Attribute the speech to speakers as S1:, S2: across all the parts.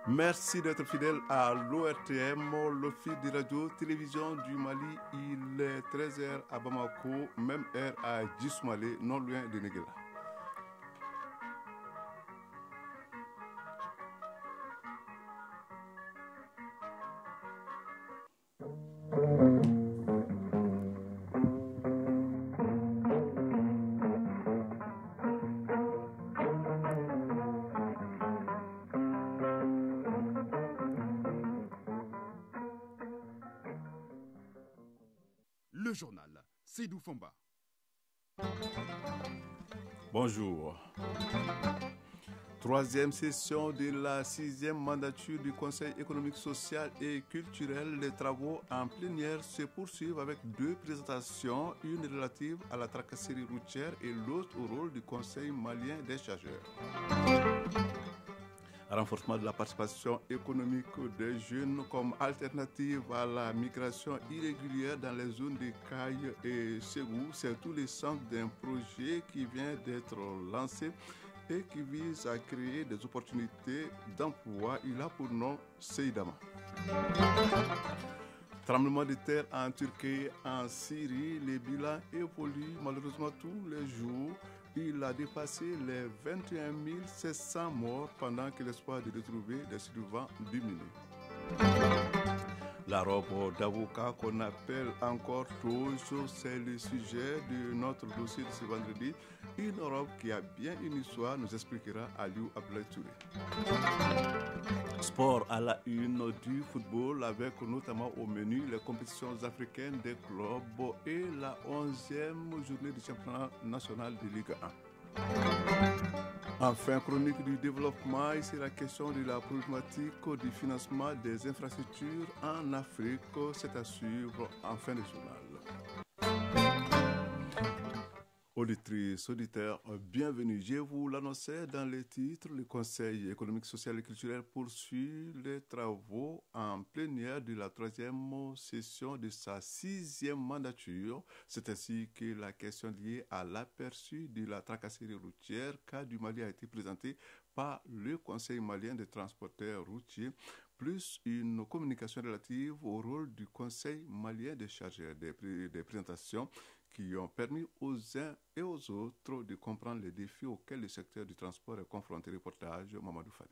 S1: Merci d'être fidèle à l'ORTM, l'Office de radio-télévision du Mali. Il est 13h à Bamako, même heure à Djismale, non loin de Néguéla.
S2: Le journal, Seydou Fomba.
S1: Bonjour. Troisième session de la 6e mandature du Conseil économique, social et culturel. Les travaux en plénière se poursuivent avec deux présentations, une relative à la tracasserie routière et l'autre au rôle du Conseil malien des chargeurs. Renforcement de la participation économique des jeunes comme alternative à la migration irrégulière dans les zones de Caille et Ségou, c'est tous les centres d'un projet qui vient d'être lancé et qui vise à créer des opportunités d'emploi. Il a pour nom Seydama. Tremblement de terre en Turquie, en Syrie, les bilans évoluent malheureusement tous les jours. Il a dépassé les 21 700 morts pendant que l'espoir de retrouver des survivants diminue. La robe d'avocat qu'on appelle encore toujours, c'est le sujet de notre dossier de ce vendredi. Une robe qui a bien une histoire, nous expliquera Aliou Abdoulaye Touré. Sport à la une du football avec notamment au menu les compétitions africaines des clubs et la 11e journée du championnat national de Ligue 1. Enfin, chronique du développement, ici la question de la problématique du financement des infrastructures en Afrique. C'est à suivre en fin de journal. Auditrices, auditeurs, bienvenue. Je vous l'annonçais dans les titres, le Conseil économique, social et culturel poursuit les travaux en plénière de la 3e session de sa 6e mandature. C'est ainsi que la question liée à l'aperçu de la tracasserie routière cas du Mali a été présentée par le Conseil malien des transporteurs routiers, plus une communication relative au rôle du Conseil malien des chargeurs des présentations qui ont permis aux uns et aux autres de comprendre les défis auxquels le secteur du transport est confronté. Reportage Mamadou Fane.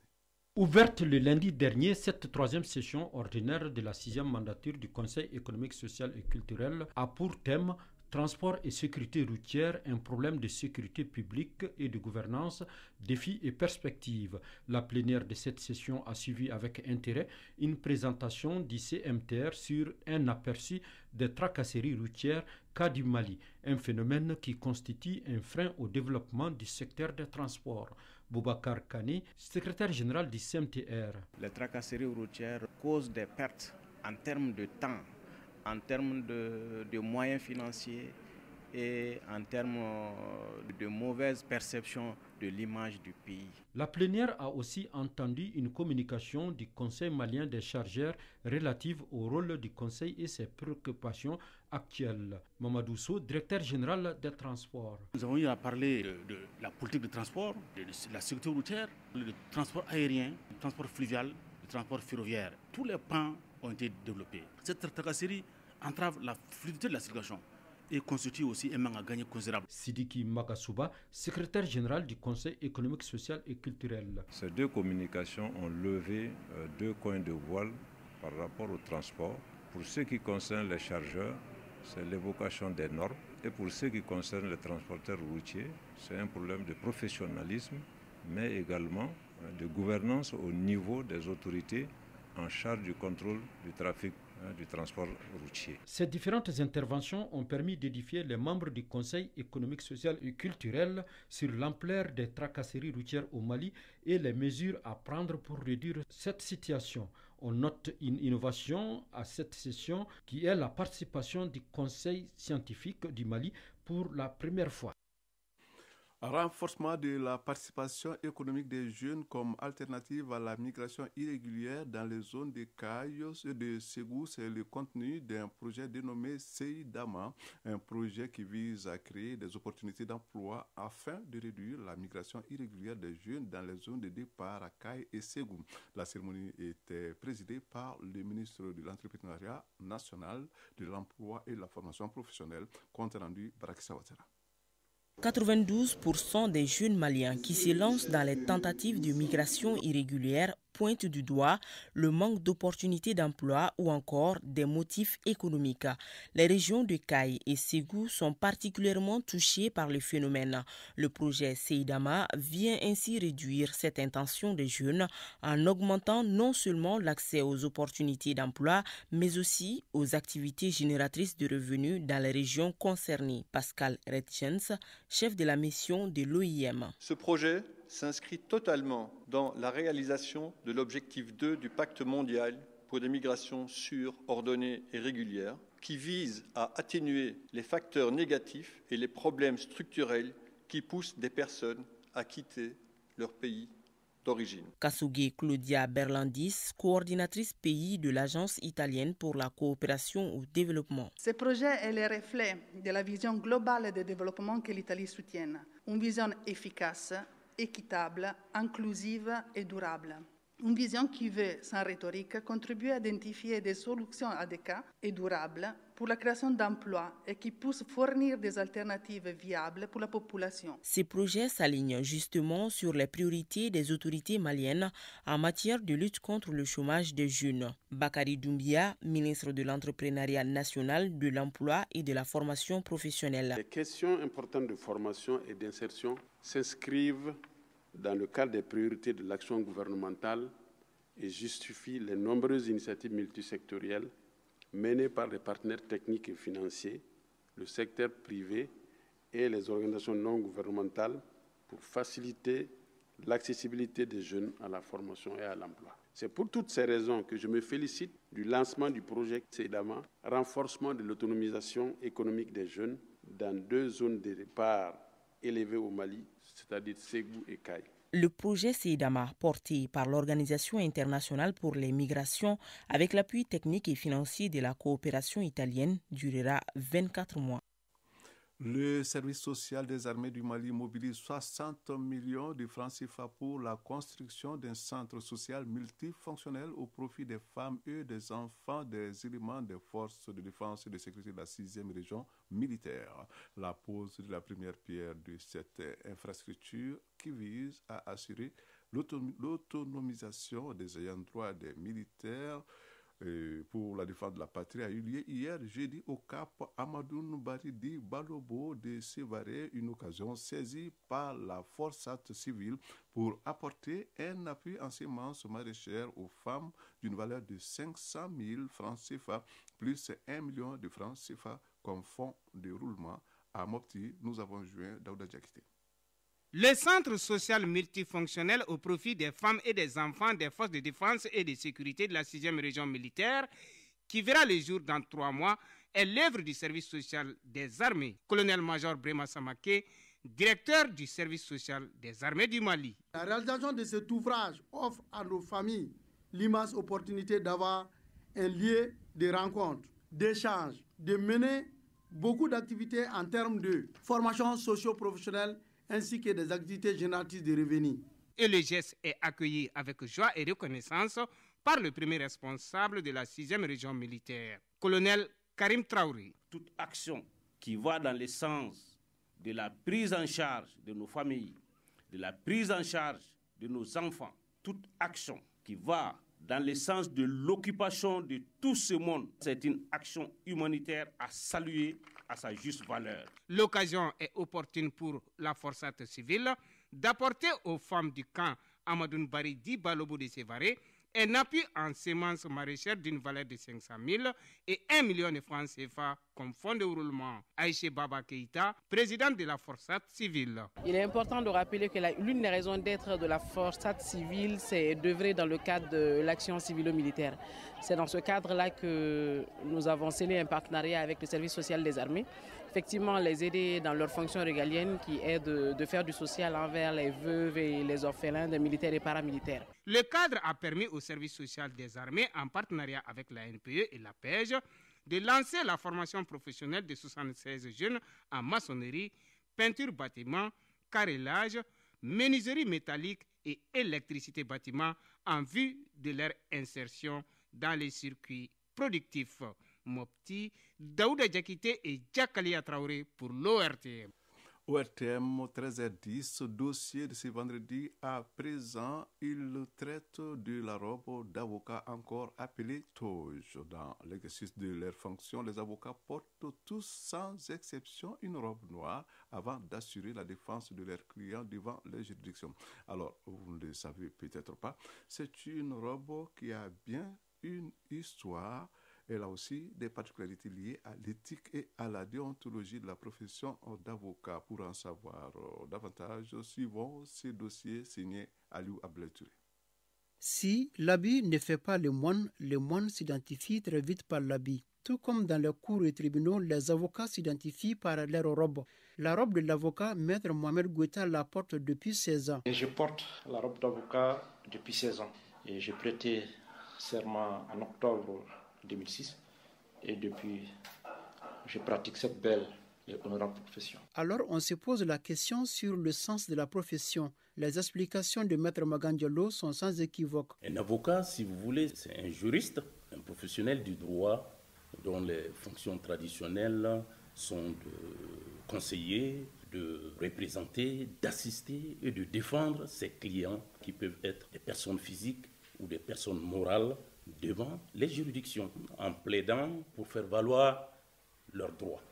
S3: Ouverte le lundi dernier, cette troisième session ordinaire de la 6e mandature du Conseil économique, social et culturel a pour thème transport et sécurité routière, un problème de sécurité publique et de gouvernance, défis et perspectives. La plénière de cette session a suivi avec intérêt une présentation du CMTR sur un aperçu des tracasseries routières cas du Mali, un phénomène qui constitue un frein au développement du secteur des transports. Boubacar Kani, secrétaire général du CMTR.
S4: Les tracasseries routières causent des pertes en termes de temps, en termes de moyens financiers et en termes de mauvaise perception de l'image du pays.
S3: La plénière a aussi entendu une communication du Conseil malien des chargeurs relative au rôle du Conseil et ses préoccupations actuelles. Mamadou Sow, directeur général des transports.
S5: Nous avons eu à parler de la politique de transport, de la sécurité routière, du transport aérien, du transport fluvial, du transport ferroviaire. Tous les pans ont été développés. Cette tracasserie entrave la fluidité de la circulation et constitue aussi un manque à gagner considérable.
S3: Sidiki Magasuba, secrétaire général du Conseil économique, social et culturel.
S6: Ces deux communications ont levé deux coins de voile par rapport au transport. Pour ce qui concerne les chargeurs, c'est l'évocation des normes. Et pour ce qui concerne les transporteurs routiers, c'est un problème de professionnalisme, mais également de gouvernance au niveau des autorités en charge du contrôle du trafic du transport routier.
S3: Ces différentes interventions ont permis d'édifier les membres du Conseil économique, social et culturel sur l'ampleur des tracasseries routières au Mali et les mesures à prendre pour réduire cette situation. On note une innovation à cette session qui est la participation du Conseil scientifique du Mali pour la première fois.
S1: Renforcement de la participation économique des jeunes comme alternative à la migration irrégulière dans les zones de Cayos et de Ségou, c'est le contenu d'un projet dénommé Seydama, un projet qui vise à créer des opportunités d'emploi afin de réduire la migration irrégulière des jeunes dans les zones de départ à Caille et Ségou. La cérémonie était présidée par le ministre de l'Entrepreneuriat national, de l'Emploi et de la formation professionnelle, compte rendu Barakissa Ouattara.
S7: 92% des jeunes Maliens qui se lancent dans les tentatives de migration irrégulière pointent du doigt le manque d'opportunités d'emploi ou encore des motifs économiques. Les régions de Caille et Ségou sont particulièrement touchées par le phénomène. Le projet Seydama vient ainsi réduire cette intention des jeunes en augmentant non seulement l'accès aux opportunités d'emploi, mais aussi aux activités génératrices de revenus dans les régions concernées. Pascal Redjens, chef de la mission de l'OIM.
S8: Ce projet s'inscrit totalement dans la réalisation de l'objectif 2 du Pacte mondial pour des migrations sûres, ordonnées et régulières, qui vise à atténuer les facteurs négatifs et les problèmes structurels qui poussent des personnes à quitter leur pays d'origine.
S7: Kasuge Claudia Berlandis, coordinatrice pays de l'Agence italienne pour la coopération au développement.
S9: Ce projet est le reflet de la vision globale de développement que l'Italie soutient. Une vision efficace, équitable, inclusive et durable. Une vision qui veut, sans rhétorique, contribuer à identifier des solutions adéquates et durables pour la création d'emplois et qui puissent fournir des alternatives viables pour la population.
S7: Ces projets s'alignent justement sur les priorités des autorités maliennes en matière de lutte contre le chômage des jeunes. Bakari Doumbia, ministre de l'Entrepreneuriat national, de l'Emploi et de la formation professionnelle.
S10: Les questions importantes de formation et d'insertion s'inscrivent dans le cadre des priorités de l'action gouvernementale et justifient les nombreuses initiatives multisectorielles menées par les partenaires techniques et financiers, le secteur privé et les organisations non gouvernementales pour faciliter l'accessibilité des jeunes à la formation et à l'emploi. C'est pour toutes ces raisons que je me félicite du lancement du projet Seydama, renforcement de l'autonomisation économique des jeunes dans 2 zones de départ élevées au Mali, c'est-à-dire Ségou et Caille.
S7: Le projet Seydama, porté par l'Organisation internationale pour les migrations avec l'appui technique et financier de la coopération italienne, durera 24 mois.
S1: Le service social des armées du Mali mobilise 60 millions de francs CFA pour la construction d'un centre social multifonctionnel au profit des femmes et des enfants des éléments des forces de défense et de sécurité de la 6e région militaire. La pose de la première pierre de cette infrastructure qui vise à assurer l'autonomisation des ayants droit des militaires pour la défense de la patrie a eu lieu hier jeudi au Cap Amadou Baridi Balobo de Sévaré, une occasion saisie par la forçate civile pour apporter un appui en semences maraîchères aux femmes d'une valeur de 500 000 francs CFA plus 1 million de francs CFA comme fonds de roulement. À Mopti, nous avons joint Daouda Diakité.
S11: Le centre social multifonctionnel au profit des femmes et des enfants des forces de défense et de sécurité de la 6e région militaire, qui verra le jour dans 3 mois, est l'œuvre du service social des armées. Colonel-major Brema Samake, directeur du service social des armées du Mali.
S12: La réalisation de cet ouvrage offre à nos familles l'immense opportunité d'avoir un lieu de rencontre, d'échange, de mener beaucoup d'activités en termes de formation socio-professionnelle ainsi que des activités génératrices de revenus.
S11: Et le geste est accueilli avec joie et reconnaissance par le premier responsable de la 6e région militaire, colonel Karim Traoré.
S13: Toute action qui va dans le sens de la prise en charge de nos familles, de la prise en charge de nos enfants, toute action qui va dans le sens de l'occupation de tout ce monde, c'est une action humanitaire à saluer à sa juste valeur.
S11: L'occasion est opportune pour la forçate civile d'apporter aux femmes du camp Amadou Baridi Balobo de Sévaré un appui en semences maraîchères d'une valeur de 500 000 et 1 million de francs CFA comme fonds de roulement. Aïché Baba Keïta, président de la forçate civile.
S14: Il est important de rappeler que l'une des raisons d'être de la forçate civile, c'est d'œuvrer dans le cadre de l'action civilo-militaire. C'est dans ce cadre-là que nous avons scellé un partenariat avec le service social des armées effectivement les aider dans leurs fonctions régaliennes qui est de faire du social envers les veuves et les orphelins des militaires et paramilitaires.
S11: Le cadre a permis au service social des armées, en partenariat avec la NPE et la PEJ, de lancer la formation professionnelle de 76 jeunes en maçonnerie, peinture bâtiment, carrelage, menuiserie métallique et électricité bâtiment en vue de leur insertion dans les circuits productifs. Mopti, Daouda Diakité et Djakalia Traoré pour l'ORTM.
S1: ORTM 13h10, dossier de ce vendredi à présent, il traite de la robe d'avocat encore appelée toge. Dans l'exercice de leurs fonctions, les avocats portent tous sans exception une robe noire avant d'assurer la défense de leurs clients devant les juridictions. Alors, vous ne le savez peut-être pas, c'est une robe qui a bien une histoire. Elle a aussi des particularités liées à l'éthique et à la déontologie de la profession d'avocat. Pour en savoir davantage, suivons ces dossiers signés Aliou Ableturé.
S15: Si l'habit ne fait pas le moine s'identifie très vite par l'habit. Tout comme dans les cours et tribunaux, les avocats s'identifient par leur robe. La robe de l'avocat, Maître Mohamed Goueta, la porte depuis 16 ans.
S16: Et je porte la robe d'avocat depuis 16 ans. Et j'ai prêté serment en octobre 2006 et depuis je pratique cette belle et honorable profession.
S15: Alors on se pose la question sur le sens de la profession. Les explications de Maître Magandjalo sont sans équivoque.
S17: Un avocat, si vous voulez, c'est un juriste, un professionnel du droit dont les fonctions traditionnelles sont de conseiller, de représenter, d'assister et de défendre ses clients qui peuvent être des personnes physiques ou des personnes morales devant les juridictions, en plaidant pour faire valoir leurs droits.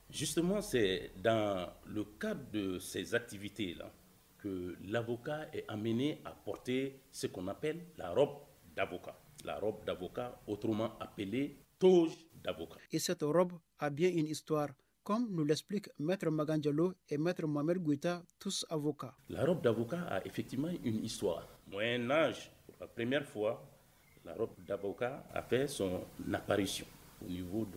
S17: Justement, c'est dans le cadre de ces activités-là que l'avocat est amené à porter ce qu'on appelle la robe d'avocat. La robe d'avocat, autrement appelée toge d'avocat.
S15: Et cette robe a bien une histoire, comme nous l'expliquent Maître Magandjalo et Maître Mohamed Goueta, tous avocats.
S17: La robe d'avocat a effectivement une histoire. Moyen âge, pour la première fois, la robe d'avocat a fait son apparition au niveau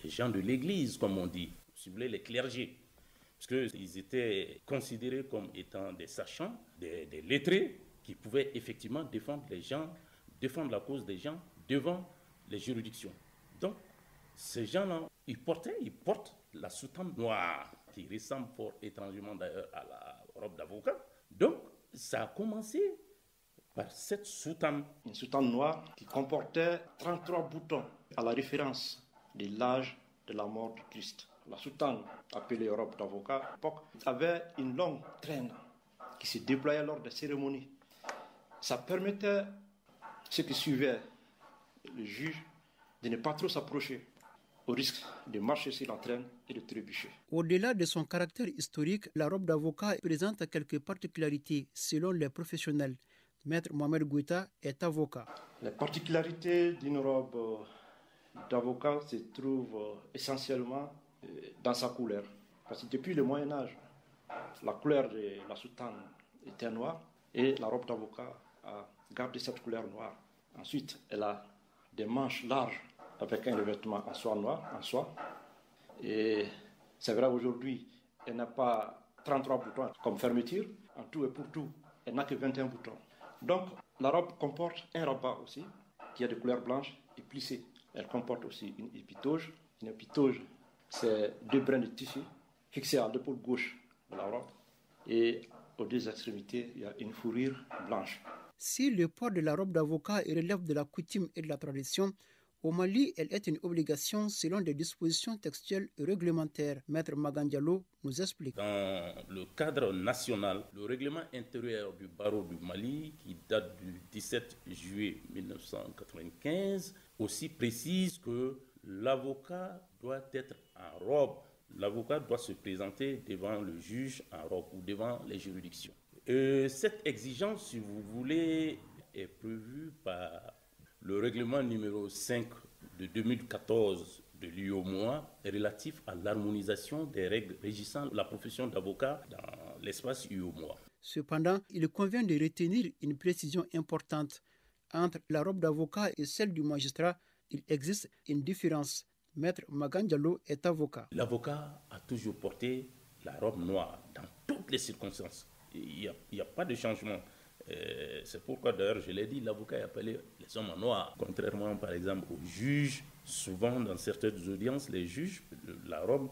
S17: des gens de l'église, comme on dit, si vous voulez, les clergés. Parce qu'ils étaient considérés comme étant des sachants, des lettrés, qui pouvaient effectivement défendre les gens, défendre la cause des gens devant les juridictions. Donc, ces gens-là, ils portent la soutane noire, qui ressemble fort étrangement d'ailleurs à la robe d'avocat. Donc, ça a commencé par cette soutane.
S16: Une soutane noire qui comportait 33 boutons à la référence de l'âge de la mort du Christ. La soutane, appelée robe d'avocat à l'époque, avait une longue traîne qui se déployait lors des cérémonies. Ça permettait ceux qui suivaient le juge de ne pas trop s'approcher au risque de marcher sur la traîne et de trébucher.
S15: Au-delà de son caractère historique, la robe d'avocat présente quelques particularités selon les professionnels. Maître Mohamed Goueta est avocat.
S16: Les particularités d'une robe d'avocat se trouvent essentiellement dans sa couleur. Parce que depuis le Moyen-Âge, la couleur de la soutane était noire et la robe d'avocat a gardé cette couleur noire. Ensuite, elle a des manches larges avec un revêtement en soie noire, en soie. Et c'est vrai aujourd'hui, elle n'a pas 33 boutons comme fermeture. En tout et pour tout, elle n'a que 21 boutons. Donc, la robe comporte un rabat aussi, qui est de couleur blanche et plissé. Elle comporte aussi une épitoge. Une épitoge, c'est 2 brins de tissu fixés à l'épaule gauche de la robe. Et aux 2 extrémités, il y a une fourrure blanche.
S15: Si le port de la robe d'avocat relève de la coutume et de la tradition, au Mali, elle est une obligation selon des dispositions textuelles et réglementaires. Maître Magandjalo nous explique.
S17: Dans le cadre national, le règlement intérieur du barreau du Mali, qui date du 17 juillet 1995, aussi précise que l'avocat doit être en robe. L'avocat doit se présenter devant le juge en robe ou devant les juridictions. Cette exigence, si vous voulez, est prévue par le règlement numéro 5 de 2014 de l'UOMOA relatif à l'harmonisation des règles régissant la profession d'avocat dans l'espace UOMOA.
S15: Cependant, il convient de retenir une précision importante. Entre la robe d'avocat et celle du magistrat, il existe une différence. Maître Magandjalo est avocat.
S17: L'avocat a toujours porté la robe noire dans toutes les circonstances. Il n'y a pas de changement. C'est pourquoi d'ailleurs je l'ai dit, l'avocat est appelé les hommes en noir. Contrairement par exemple aux juges, souvent dans certaines audiences, les juges, la robe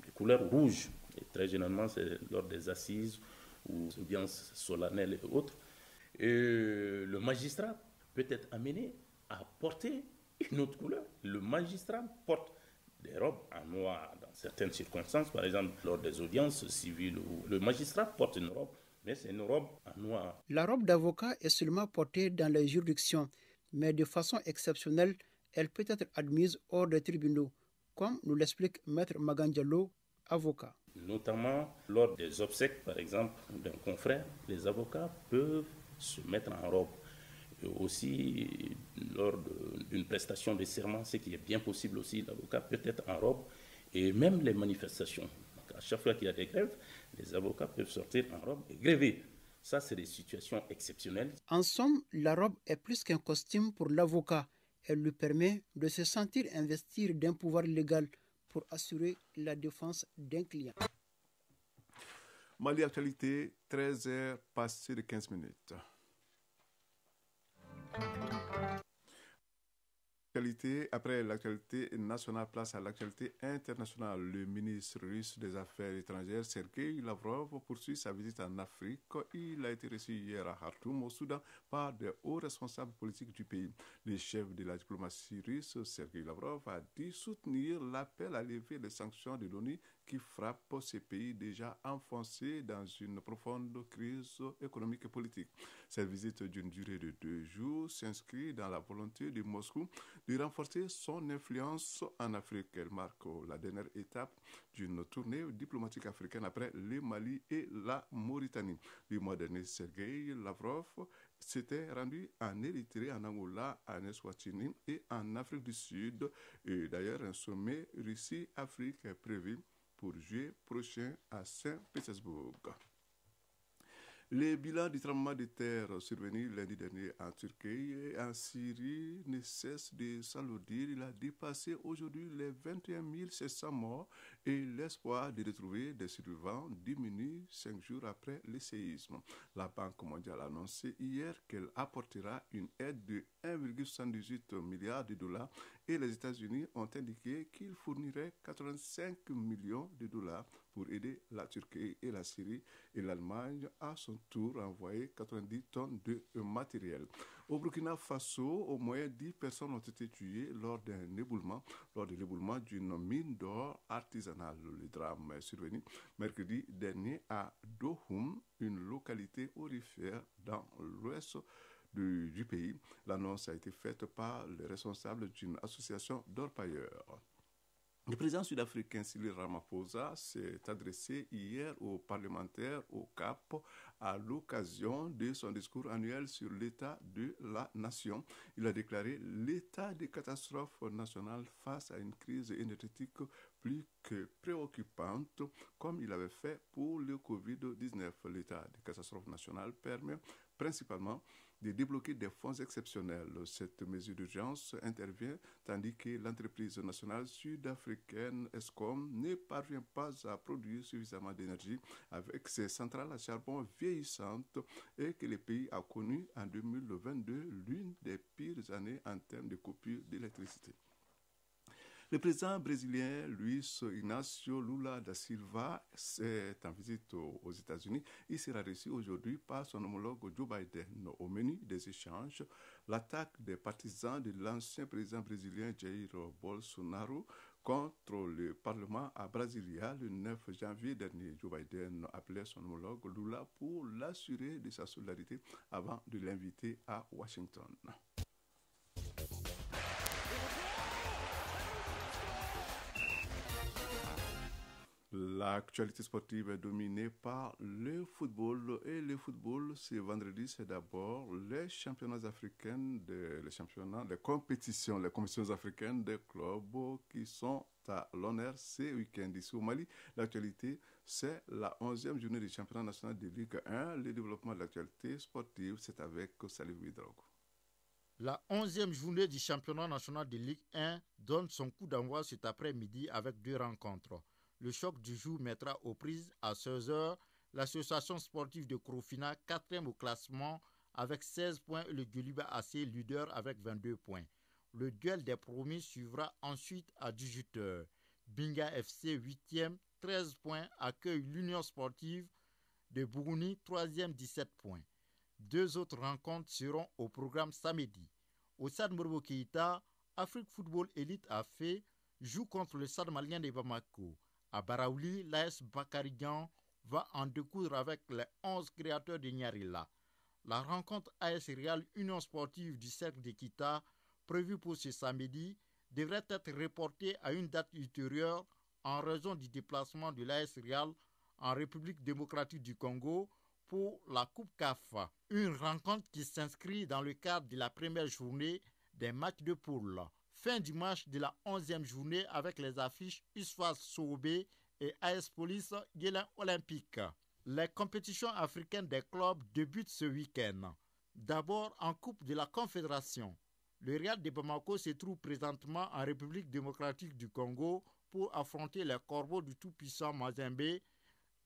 S17: de couleur rouge. Et très généralement c'est lors des assises ou audiences solennelles et autres. Et le magistrat peut être amené à porter une autre couleur. Le magistrat porte des robes en noir dans certaines circonstances, par exemple lors des audiences civiles où le magistrat porte une robe, mais c'est une robe en noir.
S15: La robe d'avocat est seulement portée dans les juridictions, mais de façon exceptionnelle, elle peut être admise hors des tribunaux, comme nous l'explique Maître Magandjalo, avocat.
S17: Notamment lors des obsèques, par exemple, d'un confrère, les avocats peuvent se mettre en robe. Et aussi, lors d'une prestation de serment, ce qui est bien possible aussi, l'avocat peut être en robe, et même les manifestations. Donc, à chaque fois qu'il y a des grèves, les avocats peuvent sortir en robe et gréver. Ça, c'est des situations exceptionnelles.
S15: En somme, la robe est plus qu'un costume pour l'avocat. Elle lui permet de se sentir investir d'un pouvoir légal pour assurer la défense d'un client.
S1: Mali Actualité, 13h passées de 15 minutes. Après l'actualité nationale, place à l'actualité internationale. Le ministre russe des Affaires étrangères, Sergei Lavrov, poursuit sa visite en Afrique. Il a été reçu hier à Khartoum, au Soudan, par de hauts responsables politiques du pays. Le chef de la diplomatie russe, Sergei Lavrov, a dit soutenir l'appel à lever les sanctions de l'ONU qui frappent ces pays déjà enfoncés dans une profonde crise économique et politique. Cette visite d'une durée de 2 jours s'inscrit dans la volonté de Moscou de renforcer son influence en Afrique. Elle marque la dernière étape d'une tournée diplomatique africaine après le Mali et la Mauritanie. Le mois dernier, Sergei Lavrov s'était rendu en Érythrée, en Angola, en Eswatini et en Afrique du Sud. Et d'ailleurs, un sommet Russie-Afrique est prévu pour juillet prochain à Saint-Pétersbourg. Les bilans du tremblement de terre survenu lundi dernier en Turquie et en Syrie ne cessent de s'alourdir. Il a dépassé aujourd'hui les 21 700 morts et l'espoir de retrouver des survivants diminue 5 jours après le séisme. La Banque mondiale a annoncé hier qu'elle apportera une aide de 1,78 milliard de dollars et les États-Unis ont indiqué qu'ils fourniraient 85 millions de dollars pour aider la Turquie et la Syrie, et l'Allemagne à son tour a envoyé 90 tonnes de matériel. Au Burkina Faso, au moins 10 personnes ont été tuées lors de l'éboulement d'une mine d'or artisanale. Le drame est survenu mercredi dernier à Dohoum, une localité aurifère dans l'ouest du pays. L'annonce a été faite par les responsables d'une association d'orpailleurs. Le président sud-africain Cyril Ramaphosa s'est adressé hier aux parlementaires au Cap à l'occasion de son discours annuel sur l'état de la nation. Il a déclaré l'état de catastrophe nationale face à une crise énergétique plus que préoccupante, comme il avait fait pour le Covid-19. L'état de catastrophe nationale permet principalement de débloquer des fonds exceptionnels. Cette mesure d'urgence intervient tandis que l'entreprise nationale sud-africaine Eskom ne parvient pas à produire suffisamment d'énergie avec ses centrales à charbon vieillissantes et que le pays a connu en 2022 l'une des pires années en termes de coupure d'électricité. Le président brésilien Luiz Inácio Lula da Silva est en visite aux États-Unis. Il sera reçu aujourd'hui par son homologue Joe Biden. Au menu des échanges, l'attaque des partisans de l'ancien président brésilien Jair Bolsonaro contre le Parlement à Brasilia le 9 janvier dernier. Joe Biden appelait son homologue Lula pour l'assurer de sa solidarité avant de l'inviter à Washington. L'actualité sportive est dominée par le football et le football, c'est vendredi, c'est d'abord les championnats africains, les compétitions africaines des clubs qui sont à l'honneur ce week-end ici au Mali. L'actualité, c'est la 11e journée du championnat national de Ligue 1. Le développement de l'actualité sportive, c'est avec Salif Ouedraogo.
S18: La 11e journée du championnat national de Ligue 1 donne son coup d'envoi cet après-midi avec 2 rencontres. Le choc du jour mettra aux prises à 16h l'association sportive de Crofina, 4e au classement avec 16 points, et le Gueluba AC, leader avec 22 points. Le duel des promis suivra ensuite à 18h. Binga FC, 8e, 13 points, accueille l'Union sportive de Bougouni, 3e, 17 points. 2 autres rencontres seront au programme samedi. Au Stade Modibo Keïta, Afrique Football Elite AFE joue contre le Stade malien de Bamako. À Baraouli, l'AS Bakarigan va en découdre avec les 11 créateurs de Nyarila. La rencontre AS Real Union Sportive du Cercle de Kita, prévue pour ce samedi, devrait être reportée à une date ultérieure en raison du déplacement de l'AS Real en République démocratique du Congo pour la Coupe CAF. Une rencontre qui s'inscrit dans le cadre de la première journée des matchs de poule. Fin du match de la 11e journée avec les affiches USFAS Sobe et AS Police Guélin Olympique. Les compétitions africaines des clubs débutent ce week-end. D'abord en Coupe de la Confédération. Le Real de Bamako se trouve présentement en République démocratique du Congo pour affronter les Corbeaux du tout-puissant Mazembe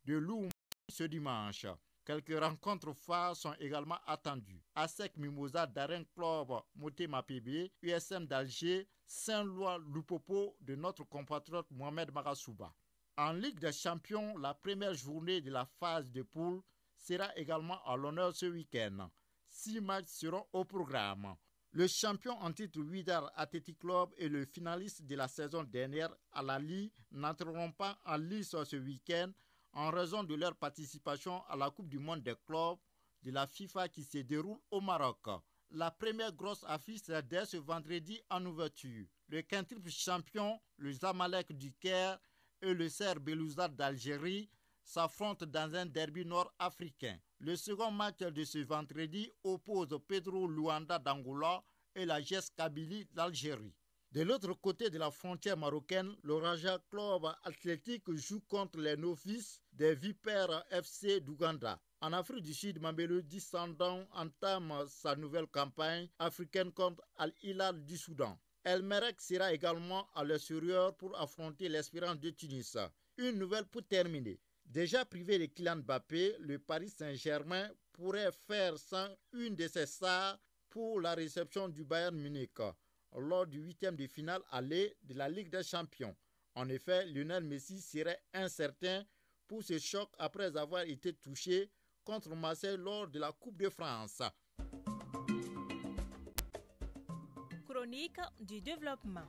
S18: de Loum ce dimanche. Quelques rencontres phares sont également attendues. ASEC Mimosa d'Aren Club Motema PB, USM d'Alger, Saint-Lois Lupopo de notre compatriote Mohamed Marasouba. En Ligue des Champions, la première journée de la phase de poule sera également à l'honneur ce week-end. 6 matchs seront au programme. Le champion en titre Wydad Athletic Club et le finaliste de la saison dernière à la Ligue n'entreront pas en lice ce week-end en raison de leur participation à la Coupe du monde des clubs de la FIFA qui se déroule au Maroc. La première grosse affiche est dès ce vendredi en ouverture. Le quintuple champion, le Zamalek du Caire et le Ser Belouizdad d'Algérie s'affrontent dans un derby nord-africain. Le second match de ce vendredi oppose Pedro Luanda d'Angola et la GES Kabylie d'Algérie. De l'autre côté de la frontière marocaine, le Raja Club Athlétique joue contre les novices des Vipers FC d'Ouganda. En Afrique du Sud, Mamelodi Descendant entame sa nouvelle campagne africaine contre Al-Hilal du Soudan. El Merreikh sera également à l'extérieur pour affronter l'Espérance de Tunis. Une nouvelle pour terminer. Déjà privé de Kylian Mbappé, le Paris Saint-Germain pourrait faire sans une de ses stars pour la réception du Bayern Munich lors du 8e de finale aller de la Ligue des Champions. En effet, Lionel Messi serait incertain pour ce choc après avoir été touché contre Marseille lors de la Coupe de France.
S19: Chronique du développement.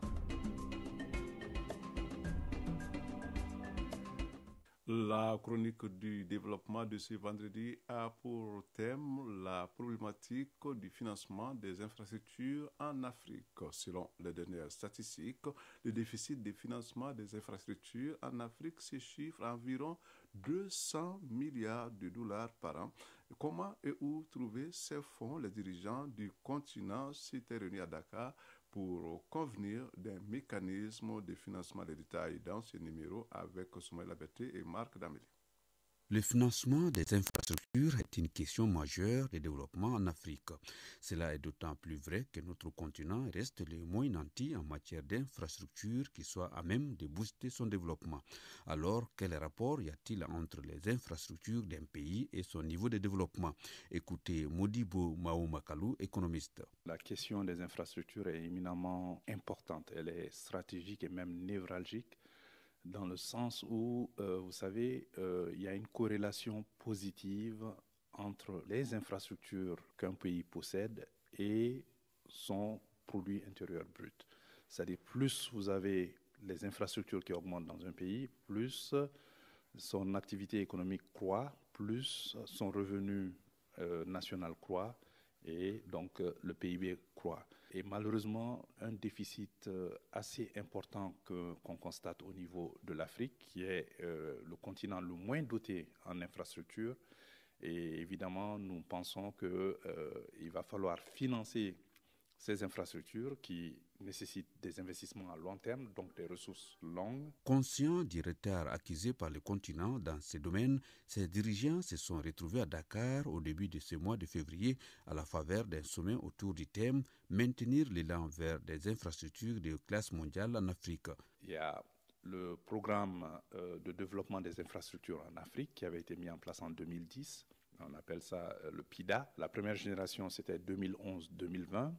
S1: La chronique du développement de ce vendredi a pour thème la problématique du financement des infrastructures en Afrique. Selon les dernières statistiques, le déficit de financement des infrastructures en Afrique se chiffre à environ 200 milliards de dollars par an. Comment et où trouver ces fonds? Les dirigeants du continent s'étaient réunis à Dakar pour convenir d'un mécanisme de financement des détails dans ce numéro avec Soumaïla Berté et Marc Daméli.
S20: Le financement des infrastructures est une question majeure de développement en Afrique. Cela est d'autant plus vrai que notre continent reste le moins nanti en matière d'infrastructures qui soient à même de booster son développement. Alors, quel rapport y a-t-il entre les infrastructures d'un pays et son niveau de développement? Écoutez Modibo Maoumakalou, économiste.
S21: La question des infrastructures est éminemment importante. Elle est stratégique et même névralgique, dans le sens où, vous savez, il y a une corrélation positive entre les infrastructures qu'un pays possède et son produit intérieur brut. C'est-à-dire, plus vous avez les infrastructures qui augmentent dans un pays, plus son activité économique croît, plus son revenu national croît, et donc le PIB croît. Et malheureusement, un déficit assez important qu'on constate au niveau de l'Afrique, qui est le continent le moins doté en infrastructures. Et évidemment, nous pensons qu'il va falloir financer ces infrastructures qui nécessite des investissements à long terme, donc des ressources longues.
S20: Conscients du retard acquis par le continent dans ces domaines, ces dirigeants se sont retrouvés à Dakar au début de ce mois de février à la faveur d'un sommet autour du thème « Maintenir l'élan vers des infrastructures de classe mondiale en Afrique ».
S21: Il y a le programme de développement des infrastructures en Afrique qui avait été mis en place en 2010. On appelle ça le PIDA. La première génération, c'était 2011-2020.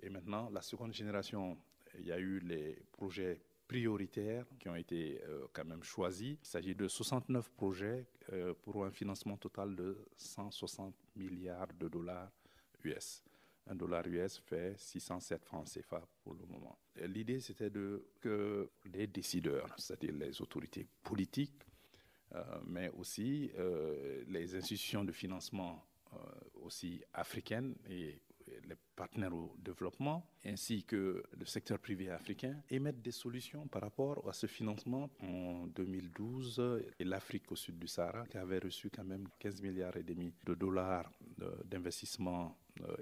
S21: Et maintenant, la seconde génération, il y a eu les projets prioritaires qui ont été quand même choisis. Il s'agit de 69 projets pour un financement total de 160 milliards de dollars US. Un dollar US fait 607 francs CFA pour le moment. L'idée, c'était que les décideurs, c'est-à-dire les autorités politiques, mais aussi les institutions de financement aussi africaines et les partenaires au développement, ainsi que le secteur privé africain, émettent des solutions par rapport à ce financement. En 2012, l'Afrique au sud du Sahara, qui avait reçu quand même 15 milliards et demi de dollars d'investissement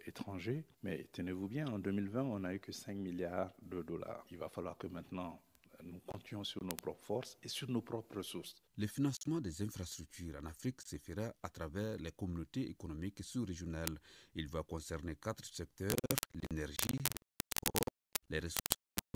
S21: étrangers, mais tenez-vous bien, en 2020, on n'a eu que 5 milliards de dollars. Il va falloir que maintenant, nous comptions sur nos propres forces et sur nos propres ressources.
S20: Le financement des infrastructures en Afrique se fera à travers les communautés économiques sous-régionales. Il va concerner 4 secteurs, l'énergie, les ressources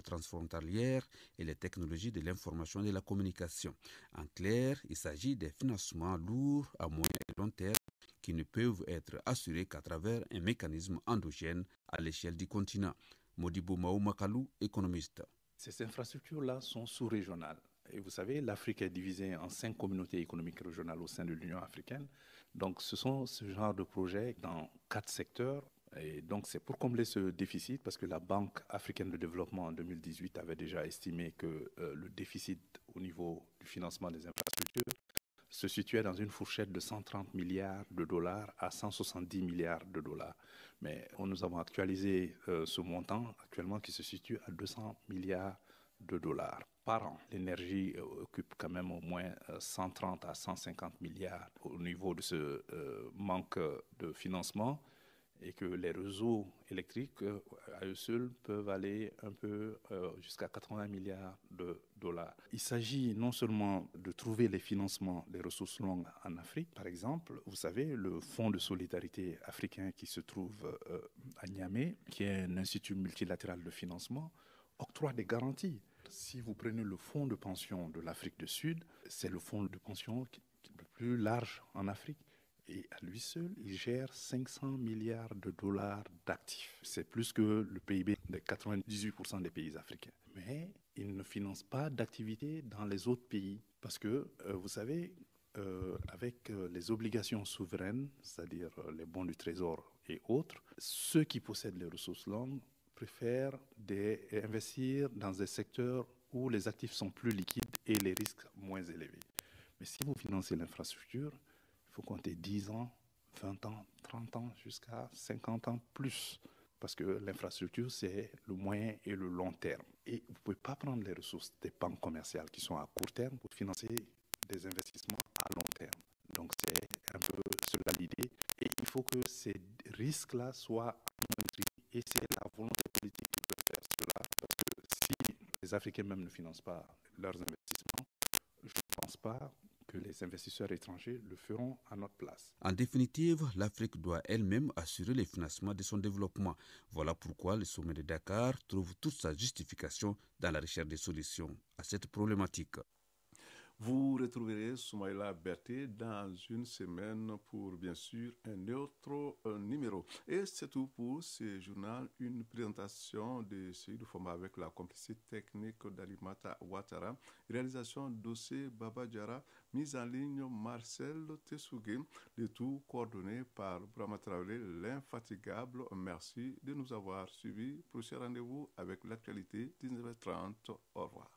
S20: transfrontalières et les technologies de l'information et de la communication. En clair, il s'agit des financements lourds à moyen et long terme qui ne peuvent être assurés qu'à travers un mécanisme endogène à l'échelle du continent. Modibo Maoumakalou, économiste.
S21: Ces infrastructures-là sont sous-régionales. Et vous savez, l'Afrique est divisée en 5 communautés économiques régionales au sein de l'Union africaine. Donc, ce sont ce genre de projets dans 4 secteurs. Et donc, c'est pour combler ce déficit, parce que la Banque africaine de développement en 2018 avait déjà estimé que le déficit au niveau du financement des infrastructures se situait dans une fourchette de 130 milliards de dollars à 170 milliards de dollars. Mais nous avons actualisé ce montant actuellement qui se situe à 200 milliards de dollars par an. L'énergie occupe quand même au moins 130 à 150 milliards au niveau de ce manque de financement, et que les réseaux électriques à eux seuls peuvent aller un peu jusqu'à 80 milliards de dollars. Il s'agit non seulement de trouver les financements des ressources longues en Afrique, par exemple, vous savez, le Fonds de solidarité africain qui se trouve à Niamey, qui est un institut multilatéral de financement, octroie des garanties. Si vous prenez le fonds de pension de l'Afrique du Sud, c'est le fonds de pension qui est le plus large en Afrique. Et à lui seul, il gère 500 milliards de dollars d'actifs. C'est plus que le PIB de 98% des pays africains. Mais il ne finance pas d'activités dans les autres pays. Parce que, vous savez, avec les obligations souveraines, c'est-à-dire les bons du Trésor et autres, ceux qui possèdent les ressources longues préfèrent investir dans des secteurs où les actifs sont plus liquides et les risques moins élevés. Mais si vous financez l'infrastructure, il faut compter 10 ans, 20 ans, 30 ans, jusqu'à 50 ans plus. Parce que l'infrastructure, c'est le moyen et le long terme. Et vous ne pouvez pas prendre les ressources des banques commerciales qui sont à court terme pour financer des investissements à long terme. Donc c'est un peu cela l'idée. Et il faut que ces risques-là soient amoindris. Et c'est la volonté politique qui peut faire cela. Parce que si les Africains même ne financent pas leurs investissements, je ne pense pas que les investisseurs étrangers le feront à notre place.
S20: En définitive, l'Afrique doit elle-même assurer le financement de son développement. Voilà pourquoi le sommet de Dakar trouve toute sa justification dans la recherche de solutions à cette problématique.
S1: Vous retrouverez Soumaïla Berté dans une semaine pour, bien sûr, un autre numéro. Et c'est tout pour ce journal. Une présentation de Seydou Foma avec la complicité technique d'Alimata Ouattara, réalisation d'Ossé Baba Diarra, mise en ligne Marcel Tessougué, le tout coordonné par Brahma Traoré, l'infatigable. Merci de nous avoir suivis. Prochain rendez-vous avec l'actualité, 19h30. Au revoir.